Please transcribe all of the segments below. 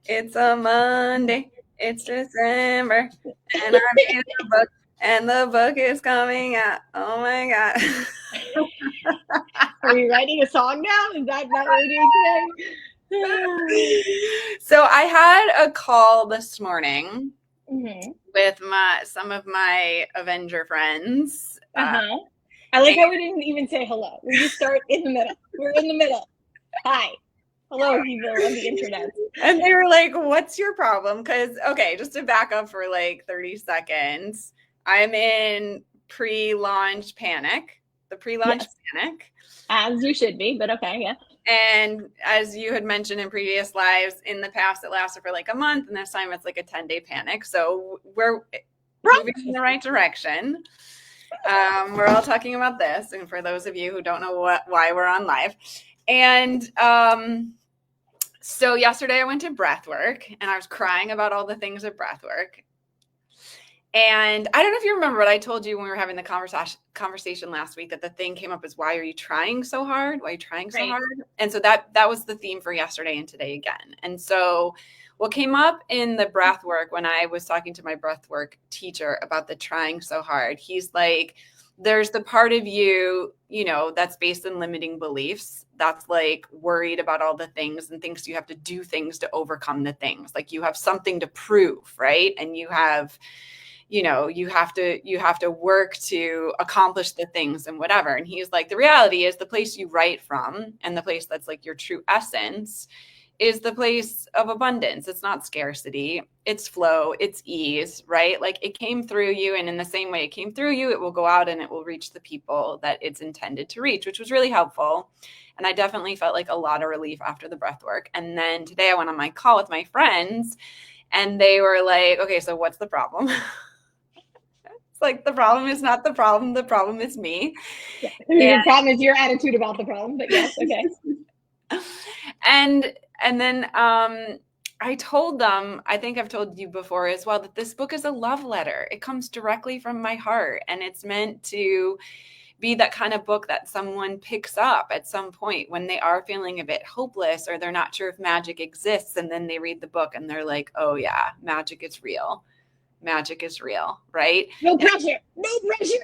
It's a Monday. It's December. And I made a book. And the book is coming out. Oh my God. Are you writing a song now? Is that what we're doing today? So I had a call this morning Mm-hmm. with some of my Avenger friends. Uh-huh. I like how we didn't even say hello. We just start in the middle. We're in the middle. Hi. Hello, people of the internet. And they were like, "What's your problem?" Because, okay, just to back up for like 30 seconds, I'm in pre launch panic, the pre launch Yes. panic. As you should be, but okay, yeah. And as you had mentioned in previous lives, in the past, it lasted for like a month, and this time it's like a 10-day panic. So we're moving in the right direction. We're all talking about this, and for those of you who don't know why we're on live, and so yesterday I went to breath work, and I was crying about all the things at breath work. And I don't know if you remember, but I told you when we were having the conversation last week that the thing came up is, why are you trying so hard? Why are you trying so Right. hard? And so that was the theme for yesterday and today again. And so what came up in the breath work when I was talking to my breath work teacher about the trying so hard, he's like, there's the part of you, that's based in limiting beliefs. That's like worried about all the things and thinks you have to do things to overcome the things. Like you have something to prove, right? And you have you have to work to accomplish the things and whatever. And he's like, the reality is the place you write from and the place that's like your true essence is the place of abundance. It's not scarcity, it's flow, it's ease, right? Like it came through you, and in the same way it came through you, it will go out and it will reach the people that it's intended to reach, which was really helpful. And I definitely felt like a lot of relief after the breath work. And then today I went on my call with my friends, and they were like, okay, so what's the problem? It's like, the problem is not the problem is me. Yeah. The problem is your attitude about the problem, but yes, okay. And and then I told them, I think I've told you before as well, that this book is a love letter. It comes directly from my heart, and it's meant to be that kind of book that someone picks up at some point when they are feeling a bit hopeless or they're not sure if magic exists, and then they read the book and they're like, oh yeah, magic is real. Magic is real, right? No pressure. No pressure.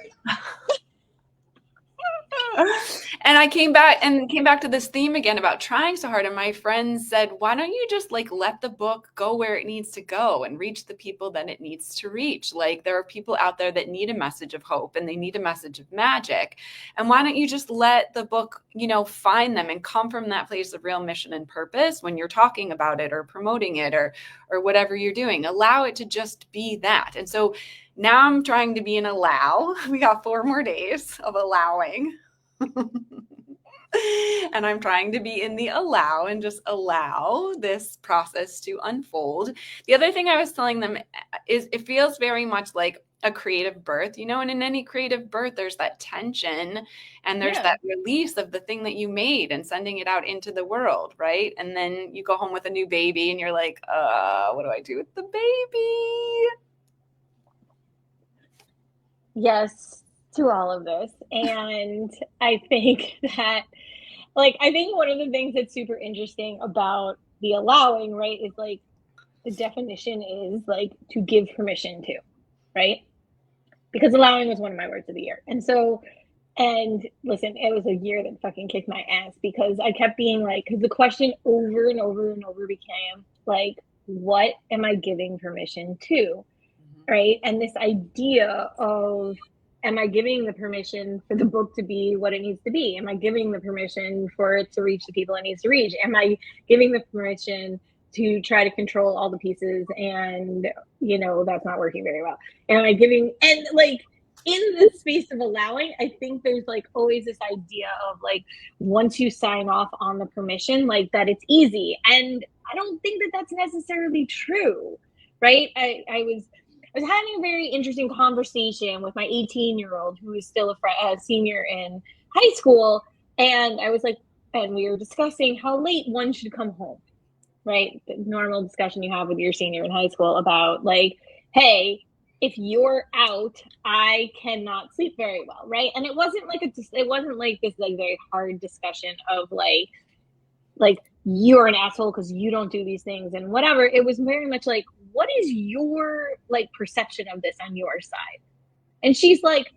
And I came back to this theme again about trying so hard, and my friends said, why don't you just like let the book go where it needs to go and reach the people that it needs to reach? Like there are people out there that need a message of hope and they need a message of magic, and why don't you just let the book find them and come from that place of real mission and purpose when you're talking about it or promoting it or whatever you're doing. Allow it to just be that. And so now I'm trying to be an allow. We got 4 more days of allowing. And I'm trying to be in the allow and just allow this process to unfold. The other thing I was telling them is it feels very much like a creative birth, and in any creative birth, there's that tension and there's Yeah. that release of the thing that you made and sending it out into the world, right? And then you go home with a new baby and you're like, what do I do with the baby? Yes, to all of this. And I think that, I think one of the things that's super interesting about the allowing, right, is like the definition is like to give permission to, right? Because allowing was one of my words of the year. And so, and listen, it was a year that fucking kicked my ass because I kept being like, because the question over and over and over became like, what am I giving permission to? Right. And this idea of, am I giving the permission for the book to be what it needs to be? Am I giving the permission for it to reach the people it needs to reach? Am I giving the permission to try to control all the pieces? And, that's not working very well. Am I giving, and like, in the space of allowing, I think there's like always this idea of like, once you sign off on the permission, like that it's easy. And I don't think that that's necessarily true. Right. I was having a very interesting conversation with my 18-year-old who is still a senior in high school. And I was like, and we were discussing how late one should come home, right? The normal discussion you have with your senior in high school about like, hey, if you're out, I cannot sleep very well, right? And it wasn't like this like very hard discussion of like you're an asshole because you don't do these things and whatever. It was very much like, what is your like perception of this on your side? And she's like,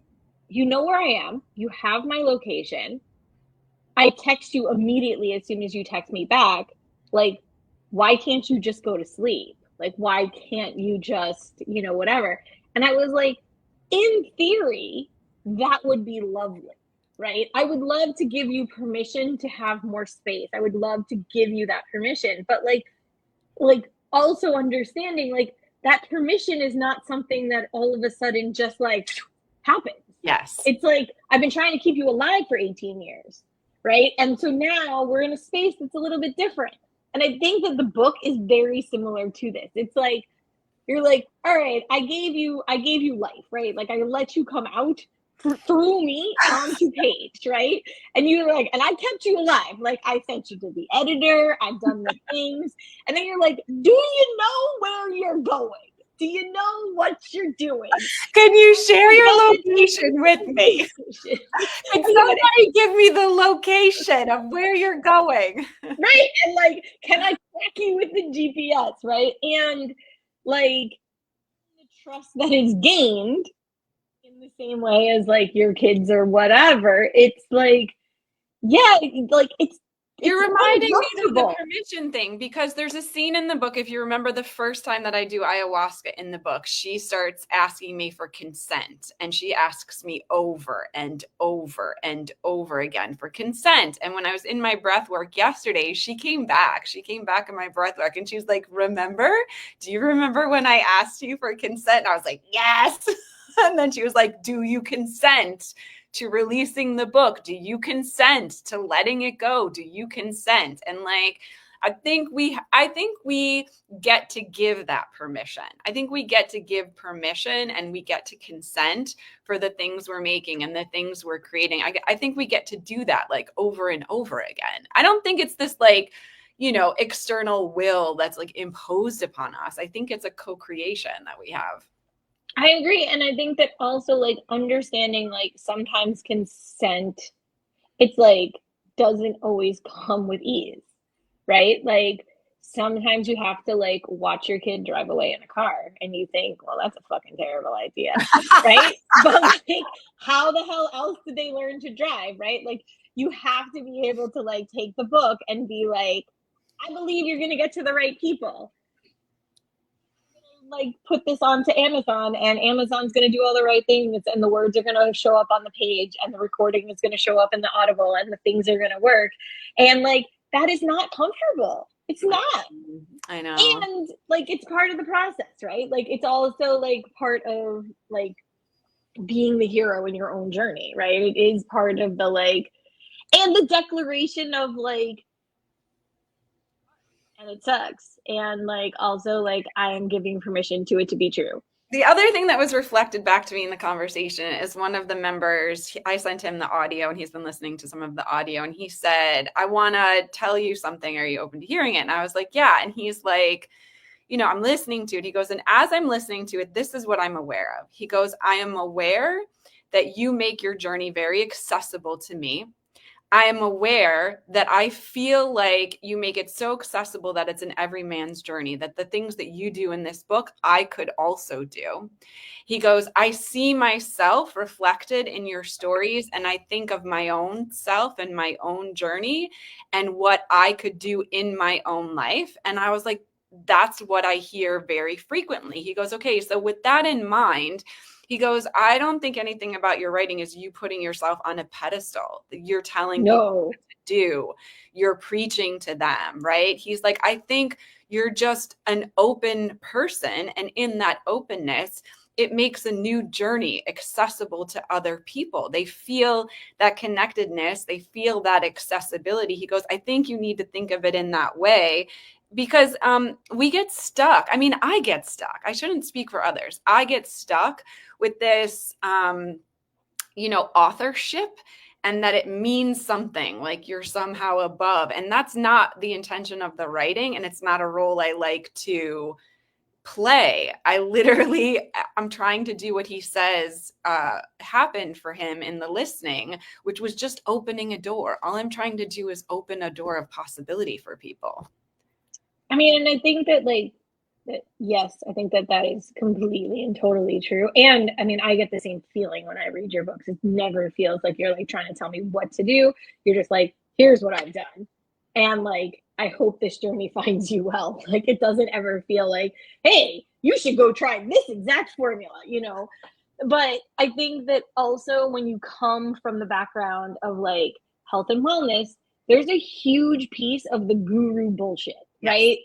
you know where I am. You have my location. I text you immediately as soon as you text me back. Like, why can't you just go to sleep? Like, why can't you just, whatever? And I was like, in theory, that would be lovely, right? I would love to give you permission to have more space. I would love to give you that permission. But like also understanding like that permission is not something that all of a sudden just like happens. Yes. It's like, I've been trying to keep you alive for 18 years, right? And so now we're in a space that's a little bit different. And I think that the book is very similar to this. It's like, you're like, all right, I gave you life, right? Like I let you come out through me onto page, right? And you're like, and I kept you alive. Like I sent you to the editor, I've done the things. And then you're like, do you know where you're going? Do you know what you're doing? Can you share your location with me? Can somebody give me the location of where you're going? Right. And like, can I track you with the GPS? Right. And like the trust that is gained in the same way as like your kids or whatever, it's like, yeah, like you're reminding me of the permission thing, because there's a scene in the book, if you remember the first time that I do ayahuasca in the book, she starts asking me for consent, and she asks me over and over and over again for consent. And when I was in my breath work yesterday, she came back in my breath work and she was like, do you remember when I asked you for consent? And I was like, yes. And then she was like, do you consent to releasing the book? Do you consent to letting it go? Do you consent? And like, I think we get to give that permission. I think we get to give permission and we get to consent for the things we're making and the things we're creating. I think we get to do that like over and over again. I don't think it's this like, external will that's like imposed upon us. I think it's a co-creation that we have. I agree. And I think that also like understanding like sometimes consent, it's like doesn't always come with ease, right? Like sometimes you have to like watch your kid drive away in a car and you think, well, that's a fucking terrible idea, right? But like, how the hell else did they learn to drive, right? Like you have to be able to like take the book and be like, I believe you're going to get to the right people. Like put this onto Amazon and Amazon's going to do all the right things and the words are going to show up on the page and the recording is going to show up in the Audible and the things are going to work. And like, that is not comfortable. It's not. I know. And like, it's part of the process, right? Like, it's also like part of like being the hero in your own journey, right? It is part of the like, and the declaration of like, and it sucks. And like, also like, I am giving permission to it to be true. The other thing that was reflected back to me in the conversation is one of the members, I sent him the audio and he's been listening to some of the audio and he said, I want to tell you something. Are you open to hearing it? And I was like, yeah. And he's like, I'm listening to it. He goes, and as I'm listening to it, this is what I'm aware of. He goes, I am aware that you make your journey very accessible to me. I am aware that I feel like you make it so accessible that it's an every man's journey, that the things that you do in this book, I could also do. He goes, I see myself reflected in your stories, and I think of my own self and my own journey and what I could do in my own life. And I was like, that's what I hear very frequently. He goes, okay, so with that in mind, he goes, I don't think anything about your writing is you putting yourself on a pedestal. You're telling people what to do. You're preaching to them, right? He's like, I think you're just an open person. And in that openness, it makes a new journey accessible to other people. They feel that connectedness. They feel that accessibility. He goes, I think you need to think of it in that way. Because we get stuck. I mean, I get stuck. I shouldn't speak for others. I get stuck with this, authorship, and that it means something like you're somehow above. And that's not the intention of the writing. And it's not a role I like to play. I'm trying to do what he says happened for him in the listening, which was just opening a door. All I'm trying to do is open a door of possibility for people. I mean, and I think that like yes, I think that that is completely and totally true. And I mean, I get the same feeling when I read your books. It never feels like you're like trying to tell me what to do. You're just like, here's what I've done. And like, I hope this journey finds you well. Like, it doesn't ever feel like, hey, you should go try this exact formula, you know? But I think that also when you come from the background of like health and wellness, there's a huge piece of the guru bullshit, Yes. right?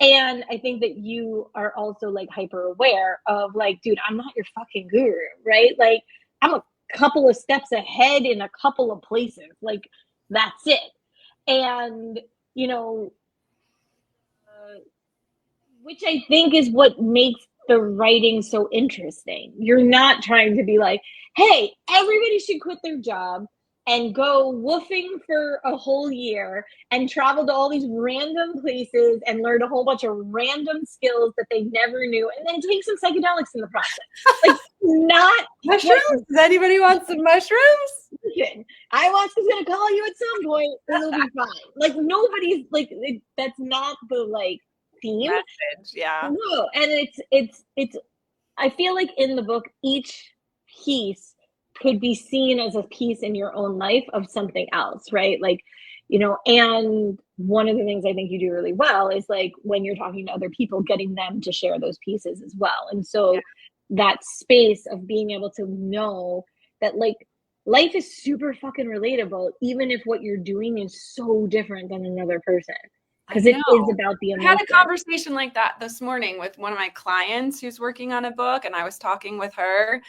And I think that you are also like hyper aware of like, dude, I'm not your fucking guru, right? Like, I'm a couple of steps ahead in a couple of places. Like, that's it. And, you know, which I think is what makes the writing so interesting. You're not trying to be like, hey, everybody should quit their job and go woofing for a whole year and travel to all these random places and learn a whole bunch of random skills that they never knew and then take some psychedelics in the process. Like, not mushrooms. Does anybody want some mushrooms? Ayahuasca's gonna call you at some point. It'll be fine. Like, nobody's like that's not the like theme message. Yeah. No, and it's I feel like in the book each piece could be seen as a piece in your own life of something else, right? Like, you know, and one of the things I think you do really well is like when you're talking to other people, getting them to share those pieces as well. And so that space of being able to know that like life is super fucking relatable, even if what you're doing is so different than another person. Because it is about the emotion. I had a conversation like that this morning with one of my clients who's working on a book, and I was talking with her.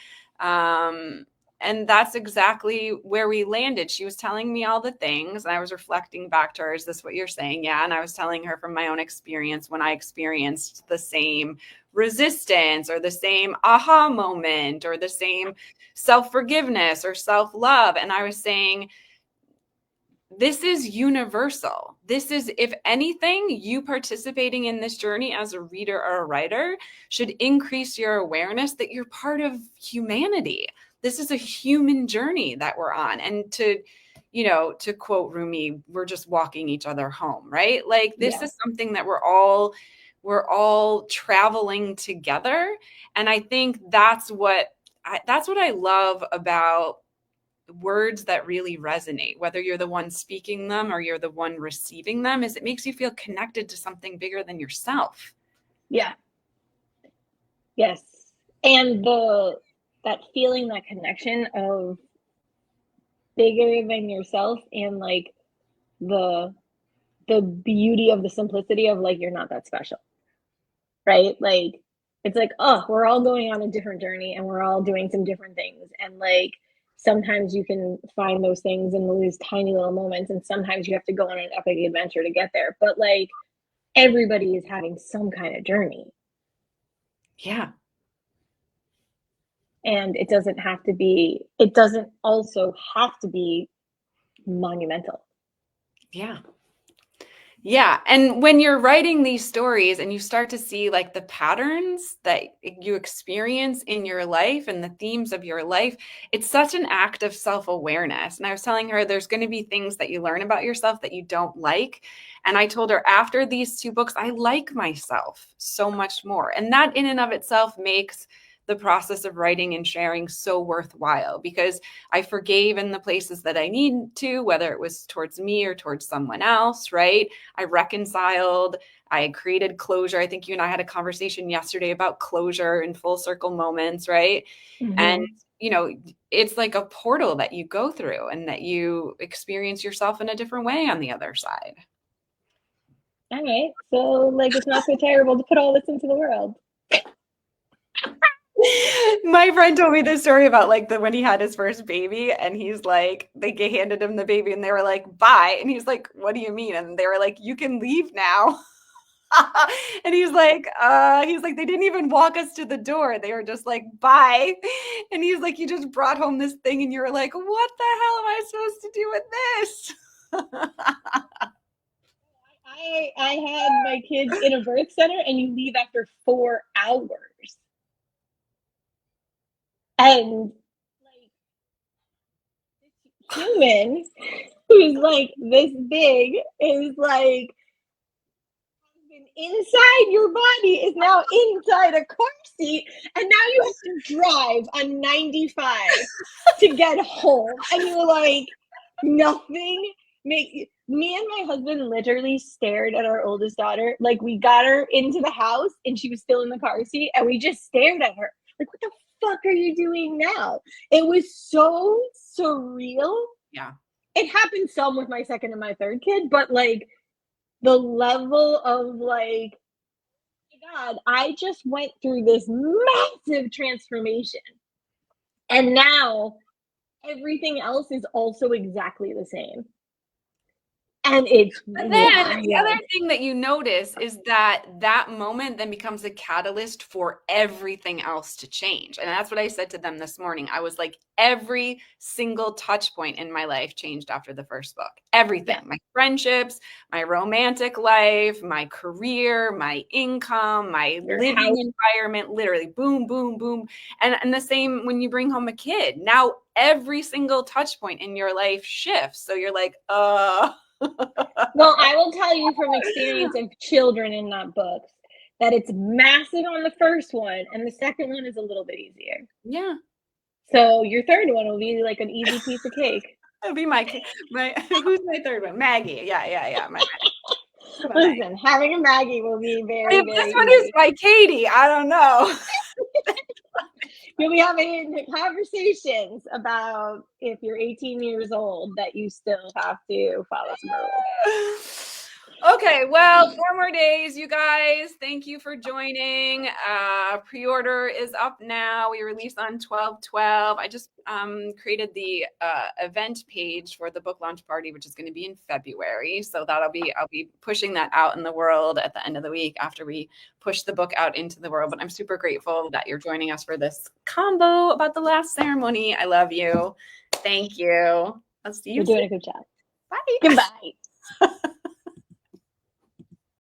And that's exactly where we landed. She was telling me all the things, and I was reflecting back to her, is this what you're saying? Yeah. And I was telling her from my own experience when I experienced the same resistance or the same aha moment or the same self-forgiveness or self-love. And I was saying, this is universal. This is, if anything, you participating in this journey as a reader or a writer should increase your awareness that you're part of humanity. This is a human journey that we're on. And to quote Rumi, we're just walking each other home, right? Like this is something that we're all traveling together. And I think that's what I love about words that really resonate, whether you're the one speaking them or you're the one receiving them, is it makes you feel connected to something bigger than yourself. Yeah. Yes. And that feeling, that connection of bigger than yourself and like the beauty of the simplicity of like, you're not that special, right? Like, it's like, oh, we're all going on a different journey and we're all doing some different things. And like, sometimes you can find those things in those tiny little moments, and sometimes you have to go on an epic adventure to get there. But like, everybody is having some kind of journey. Yeah. And it doesn't also have to be monumental. Yeah. Yeah. And when you're writing these stories and you start to see like the patterns that you experience in your life and the themes of your life, it's such an act of self-awareness. And I was telling her there's going to be things that you learn about yourself that you don't like. And I told her after these 2 books, I like myself so much more. And that in and of itself makes the process of writing and sharing so worthwhile, because I forgave in the places that I need to, whether it was towards me or towards someone else, right? I reconciled, I created closure. I think you and I had a conversation yesterday about closure and full circle moments, right? Mm-hmm. And, it's like a portal that you go through and that you experience yourself in a different way on the other side. All right. So like, it's not so terrible to put all this into the world. My friend told me this story about like when he had his first baby, and he's like, they handed him the baby and they were like, bye. And he's like, what do you mean? And they were like, you can leave now. And he's like, they didn't even walk us to the door. They were just like, bye. And he's like, you just brought home this thing and you were like, what the hell am I supposed to do with this? I had my kids in a birth center, and you leave after 4 hours. And like this human who's like this big is like been inside your body is now inside a car seat, and now you have to drive on 95 to get home. And you're like, nothing make me and my husband literally stared at our oldest daughter. Like, we got her into the house and she was still in the car seat, and we just stared at her like, what the fuck are you doing now? It was so surreal. Yeah. It happened some with my second and my third kid, but like the level of like, oh my God, I just went through this massive transformation. And now everything else is also exactly the same. And it's But then the wild. other thing that you notice is that that moment then becomes a catalyst for everything else to change. And that's what I said to them this morning. I was like, every single touch point in my life changed after the first book. Everything, my friendships, my romantic life, my career, my income, my living environment, literally boom, boom, boom. And the same when you bring home a kid. Now every single touch point in your life shifts. So you're like, Well, I will tell you from experience of children in that book that it's massive on the first one, and the second one is a little bit easier. Yeah. So your third one will be like an easy piece of cake. It'll be my who's my third one? Maggie. Yeah. Listen, having a Maggie will be very, if very this one easy. is by Katie, I don't know. You'll be having conversations about if you're 18 years old that you still have to follow some rules. Okay, well, 4 more days, you guys. Thank you for joining. Pre-order is up now. We release on 12/12. I just created the event page for the book launch party, which is going to be in February. So I'll be pushing that out in the world at the end of the week after we push the book out into the world. But I'm super grateful that you're joining us for this combo about the last ceremony. I love you. Thank you. I'll see you You're doing a good job. Bye. Goodbye.